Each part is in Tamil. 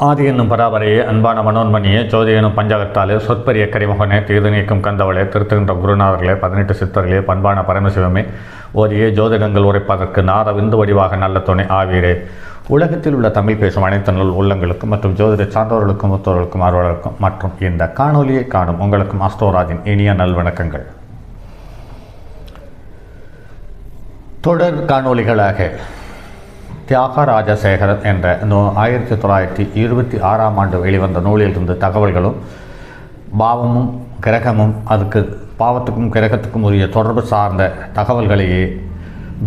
ஆதி என்னும் பராபரையே அன்பான மனோன்மணியே ஜோதி எனும் பஞ்சகத்தாலே சொற்பரிய கரிமுகனே தீது நீக்கும் கந்தவளே திருத்துகின்ற குருநாதர்களே 18 சித்தர்களே பண்பான பரமசிவமே ஓதியே ஜோதிடங்கள் உரைப்பதற்கு நாத விந்து வடிவாக நல்ல துணை ஆவீரே. உலகத்தில் உள்ள தமிழ் பேசும் அனைத்து நல் உள்ளங்களுக்கும் மற்றும் ஜோதிட சார்ந்தவர்களுக்கும் மூத்தவர்களுக்கும் ஆர்வலர்களுக்கும் மற்றும் இந்த காணொலியை காணும் உங்களுக்கும் அஸ்ட்ரோராஜின் இனிய நல்வணக்கங்கள். தொடர் காணொலிகளாக தியாகராஜசேகரன் என்ற 1926ஆம் ஆண்டு வெளிவந்த நூலிலிருந்து தகவல்களும் பாவமும் கிரகமும் அதுக்கு பாவத்துக்கும் கிரகத்துக்கும் உரிய தொடர்பு சார்ந்த தகவல்களையே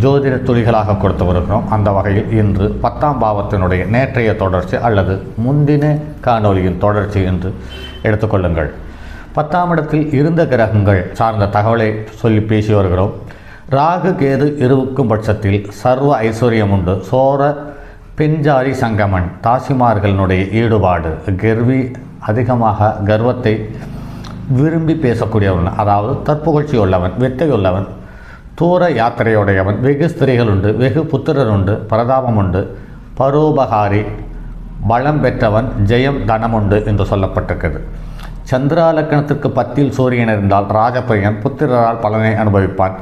ஜோதிட துளிகளாக கொடுத்து வருகிறோம். அந்த வகையில் இன்று 10ஆம் பாவத்தினுடைய நேற்றைய தொடர்ச்சி அல்லது முந்தின காணொலியின் தொடர்ச்சி என்று எடுத்துக்கொள்ளுங்கள். 10ஆம் இடத்தில் இருந்த கிரகங்கள் சார்ந்த தகவலை சொல்லி பேசி வருகிறோம். ராகு கேது இருவுக்கும் பட்சத்தில் சர்வ ஐஸ்வர்யம் உண்டு. சோர பெஞ்சாரி சங்கமன் தாசிமார்களினுடைய ஈடுபாடு கர்வி அதிகமாக கர்வத்தை விரும்பி பேசக்கூடியவன், அதாவது தற்புகழ்ச்சி உள்ளவன், வித்தையுள்ளவன், தூர யாத்திரையுடையவன், வெகு ஸ்திரீகள் உண்டு, வெகு புத்திரர் உண்டு, பிரதாபம் உண்டு, பரோபகாரி, பலம் பெற்றவன், ஜெயம் தனம் உண்டு என்று சொல்லப்பட்டிருக்கிறது. சந்திராலக்கணத்திற்கு 10ல் சூரியன் இருந்தால் ராஜபையன் புத்திரரால் பலனை அனுபவிப்பான்.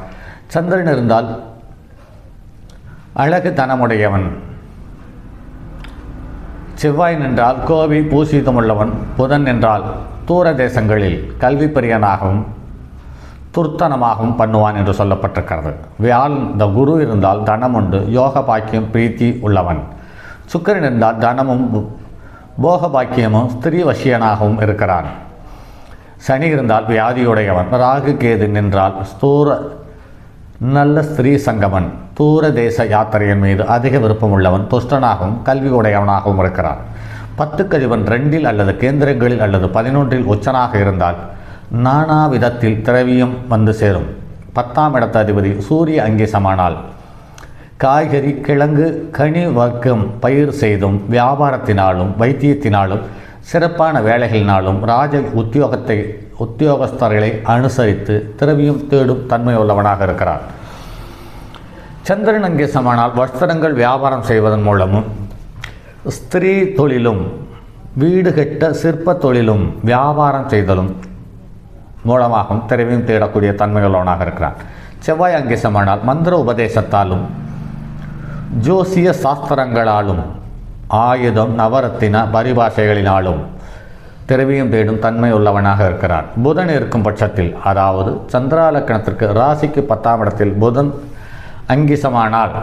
சந்திரன் இருந்தால் அழகு தனமுடையவன். செவ்வாய் நின்றால் கோவி பூசிதமுள்ளவன். புதன் என்றால் தூர தேசங்களில் கல்வி பிரியனாகவும் துர்த்தனமாகவும் பண்ணுவான் என்று சொல்லப்பட்டிருக்கிறது. இந்த குரு இருந்தால் தனம் உண்டு, யோக பாக்கியம் பிரீத்தி உள்ளவன். சுக்கிரன் இருந்தால் தனமும் போக பாக்கியமும் ஸ்திரீ வசியனாகவும் இருக்கிறான். சனி இருந்தால் வியாதியுடையவன். ராகு கேது நின்றால் நல்ல ஸ்திரீ சங்கமன், தூர தேச யாத்திரையின் மீது அதிக விருப்பம் உள்ளவன், துஷ்டனாகவும் கல்வி உடையவனாகவும் இருக்கிறான். 10க்கு அதிபன் 2ல் அல்லது கேந்திரங்களில் அல்லது 11ல் உச்சனாக இருந்தால் நானா விதத்தில் திரவியம் வந்து சேரும். 10ஆம் இடத்த அதிபதி சூரிய அங்கீசமானால் காய்கறி கிழங்கு கனி வர்க்கம் பயிர் செய்தும் வியாபாரத்தினாலும் வைத்தியத்தினாலும் சிறப்பான வேலைகளினாலும் உத்தியோகஸ்தர்களை அனுசரித்து திரவியம் தேடும் தன்மை உள்ளவனாக இருக்கிறார். சந்திரன் அங்கேசமானால் வஸ்திரங்கள் வியாபாரம் செய்வதன் மூலமும் ஸ்திரீ தொழிலும் வீடு கட்ட சிற்ப தொழிலும் வியாபாரம் செய்தலும் மூலமாகவும் திரவியம் தேடக்கூடிய தன்மையுள்ளவனாக இருக்கிறார். செவ்வாய் அங்கேசமானால் மந்திர உபதேசத்தாலும் ஜோசிய சாஸ்திரங்களாலும் ஆயுதம் நவரத்தின பரிபாஷைகளினாலும் திரவியம் தேடும் தன்மை உள்ளவனாக இருக்கிறார். புதன் இருக்கும் பட்சத்தில், அதாவது சந்திராலக்கணத்திற்கு ராசிக்கு 10ஆம் இடத்தில் புதன் அங்கிசமானால்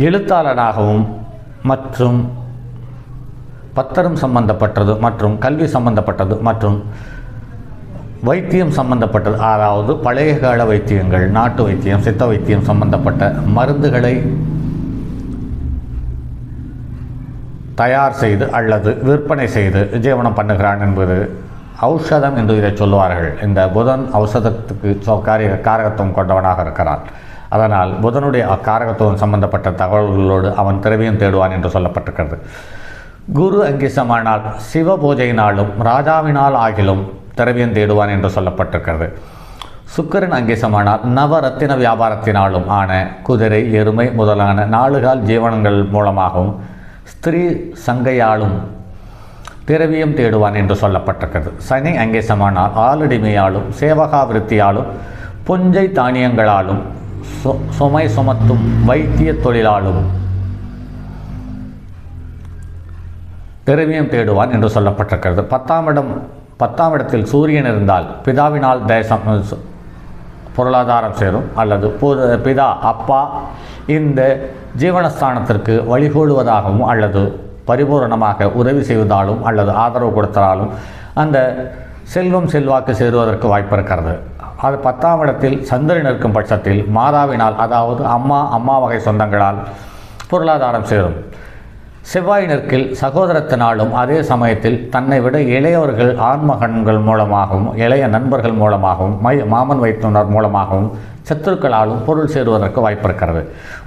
எழுத்தாளனாகவும் மற்றும் பத்திரம் சம்பந்தப்பட்டது மற்றும் கல்வி சம்பந்தப்பட்டது மற்றும் வைத்தியம் சம்பந்தப்பட்டது, அதாவது பழைய கால வைத்தியங்கள், நாட்டு வைத்தியம், சித்த வைத்தியம் சம்பந்தப்பட்ட மருந்துகளை தயார் செய்து அல்லது விற்பனை செய்து ஜீவனம் பண்ணுகிறான் என்பது ஔஷதம் என்று இதை சொல்லுவார்கள். இந்த புதன் ஔஷதத்துக்கு காரகத்துவம் கொண்டவனாக இருக்கிறான். அதனால் புதனுடைய காரகத்துவம் சம்பந்தப்பட்ட தகவல்களோடு அவன் திரவியம் தேடுவான் என்று சொல்லப்பட்டிருக்கிறது. குரு அங்கிசமானால் சிவ பூஜையினாலும் ராஜாவினால் ஆகிலும் திரவியம் தேடுவான் என்று சொல்லப்பட்டிருக்கிறது. சுக்கிரன் அங்கிசமானால் நவரத்தின வியாபாரத்தினாலும் ஆன குதிரை, எருமை முதலான 4 கால் ஜீவனங்கள் மூலமாகவும் ஸ்திரீ சங்கையாலும் திரவியம் தேடுவான் என்று சொல்லப்பட்டிருக்கிறது. சனி அங்கேசமானால் ஆளடிமையாலும் சேவகாவிருத்தியாலும் புஞ்சை தானியங்களாலும் சுமை சுமத்தும் வைத்திய தொழிலாலும் திரவியம் தேடுவான் என்று சொல்லப்பட்டிருக்கிறது. 10ஆம் இடத்தில் சூரியன் இருந்தால் பிதாவினால் தேசம் பொருளாதாரம் சேரும் அல்லது பிதா அப்பா இந்த ஜீவனஸ்தானத்திற்கு வழிகோடுவதாகவும் அல்லது பரிபூரணமாக உதவி செய்வதாலும் அல்லது ஆதரவு கொடுத்தாலும் அந்த செல்வம் செல்வாக்கு சேருவதற்கு வாய்ப்பு இருக்கிறது. அது 10ஆம் இடத்தில் சந்திரன் இருக்கும் பட்சத்தில் மாதாவினால், அதாவது அம்மா வகை சொந்தங்களால் பொருளாதாரம் சேரும். செவ்வாய் நெற்கில் சகோதரத்தினாலும் அதே சமயத்தில் தன்னை விட இளையவர்கள் ஆண்மகன்கள் மூலமாகவும் இளைய நண்பர்கள் மூலமாகவும் மாமன் வைத்துனர் மூலமாகவும் சத்துருக்களாலும் பொருள் சேருவதற்கு வாய்ப்பு இருக்கிறது.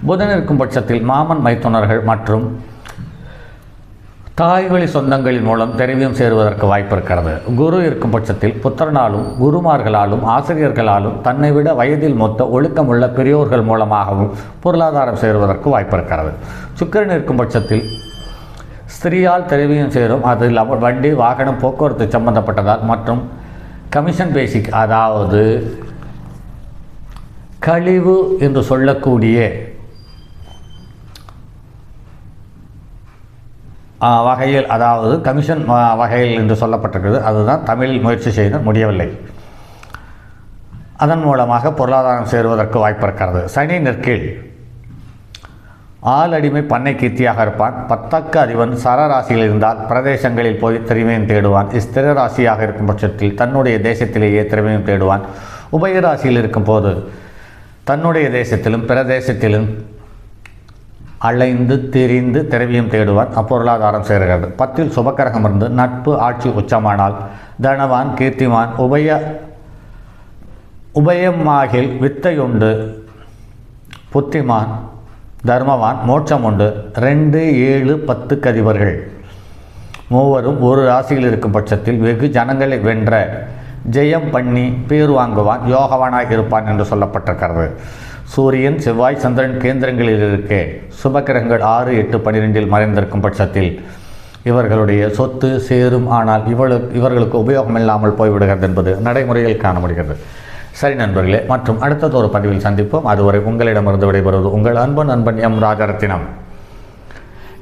புதன் இருக்கும் பட்சத்தில் மாமன் மைத்துனர்கள் மற்றும் தாய்வழி சொந்தங்களின் மூலம் திரவியம் சேருவதற்கு வாய்ப்பு இருக்கிறது. குரு இருக்கும் பட்சத்தில் புத்திரனாலும் குருமார்களாலும் ஆசிரியர்களாலும் தன்னை விட வயதில் மொத்த ஒழுக்கமுள்ள பெரியோர்கள் மூலமாகவும் பொருளாதாரம் சேருவதற்கு வாய்ப்பு இருக்கிறது. சுக்கிரன் இருக்கும் பட்சத்தில் ஸ்திரீயால் திரவியம் சேரும், அது வண்டி வாகனம் போக்குவரத்து சம்பந்தப்பட்டதால் மற்றும் கமிஷன் பேசிக், அதாவது கழிவு என்று சொல்லக்கூடிய வகையில், அதாவது கமிஷன் வகையில் என்று சொல்லப்பட்டிருக்கிறது. அதுதான் தமிழில் முயற்சி செய்து முடியவில்லை. அதன் மூலமாக பொருளாதாரம் சேருவதற்கு வாய்ப்பு இருக்கிறது. சனி நெற்கீழ், ஆளடிமை பண்ணை கீர்த்தியாக இருப்பான். பத்தக்க அதிபன் சரராசியில் இருந்தால் பிரதேசங்களில் போய் திறமையும் தேடுவான். ஸ்திர ராசியாக இருக்கும் பட்சத்தில் தன்னுடைய தேசத்திலேயே திறமையும் தேடுவான். உபயராசியில் இருக்கும் போது தன்னுடைய தேசத்திலும் பிற தேசத்திலும் அலைந்து திரிந்து திரவியம் தேடுவான். அப்பொருளாதாரம் சேருகிறது. 10ல் சுபக்கிரகம் இருந்து நட்பு ஆட்சி உச்சமானால் தனவான் கீர்த்திமான். உபயமாகில் வித்தையுண்டு, புத்திமான், தர்மவான், மோட்சம் உண்டு. 2, 7, 10 கதிபர்கள் மூவரும் ஒரு ராசியில் இருக்கும் பட்சத்தில் வெகு ஜனங்களை வென்ற ஜெயம் பண்ணி பேர் வாங்குவான், யோகவானாக இருப்பான் என்று சொல்லப்பட்டிருக்கிறது. சூரியன், செவ்வாய், சந்திரன் கேந்திரங்களில் இருக்க சுபக்கிரகங்கள் 6, 8, 12இல் மறைந்திருக்கும் பட்சத்தில் இவர்களுடைய சொத்து சேரும். ஆனால் இவர்களுக்கு உபயோகம் இல்லாமல் போய்விடுகிறது என்பது நடைமுறையில் காண முடிகிறது. சரி நண்பர்களே, மற்றும் அடுத்ததொரு பதிவில் சந்திப்போம். அதுவரை உங்களிடமிருந்து விடைபெறுவது உங்கள் அன்பு நண்பன் எம் ராஜரத்தினம்.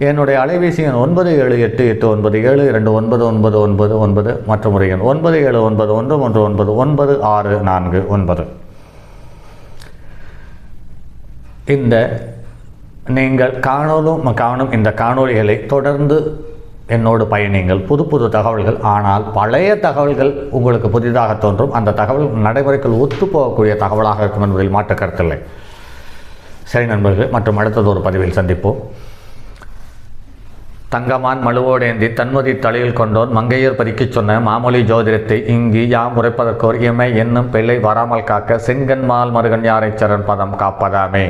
என்னுடைய அலைபேசி எண் 978897299999 மற்றும் ஒரு எண் 9791119649. இந்த நீங்கள் காணும் இந்த காணொளிகளை தொடர்ந்து என்னோடு பயணிங்கள். புது புது தகவல்கள், ஆனால் பழைய தகவல்கள் உங்களுக்கு புதிதாக தோன்றும். அந்த தகவல் நடைமுறைகள் ஒத்துப்போகக்கூடிய தகவலாக இருக்கும் என்பதில் மாற்று கருத்தில்லை. சரி நண்பர்கள், மற்றும் அடுத்ததொரு பதிவில் சந்திப்போம். தங்கமான் மழுவோடேந்தி தன்மதி தலையில் கொண்டோன் மங்கையர் பறிக்கச் சொன்ன மாமொழி ஜோதிடத்தை இங்கு யாம் உரைப்பதற்கோர் இமை என்னும் பிள்ளை வராமல் காக்க செங்கன்மால் மருகன் யாரை சரண் பதம் காப்பதாமே.